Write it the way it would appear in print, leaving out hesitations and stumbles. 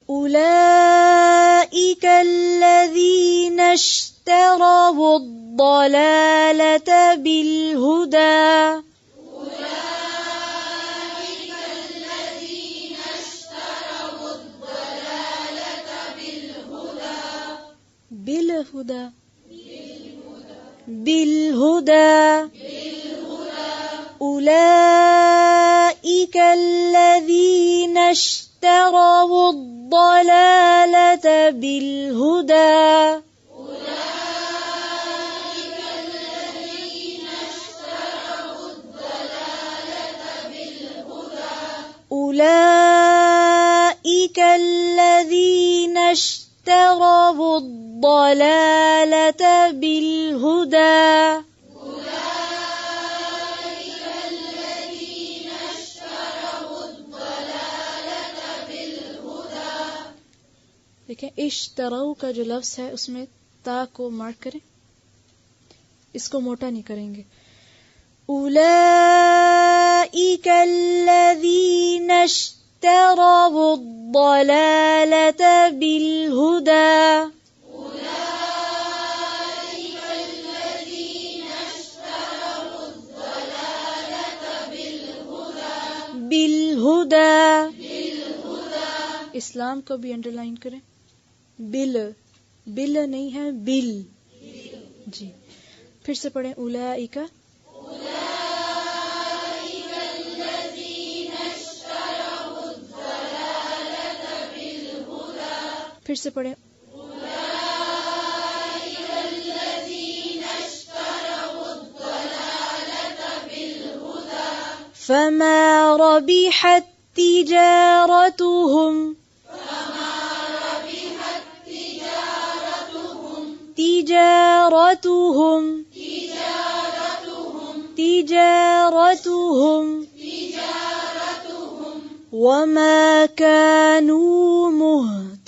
أولئك الذين اشتروا الضلالة بالهدى بالهدى أولئك الذين اشتروا الضلالة بالهدى أولئك الذين اشتروا الضلالة بالهدى देखें इश्तराउ का जो लफ्ज है उसमें ता को मार्क करें, इसको मोटा नहीं करेंगे। उलाइक अल्लज़ीना इश्तरऊ अद-दलालत बिल-हुदा बिल-हुदा। इस्लाम को भी अंडरलाइन करें। बिल बिल नहीं है, बिल जी। फिर से पढ़ें उलाइका फिर से पढ़ें फमा रबिहत तिजारतुहुम वमा कानू मुहतदीन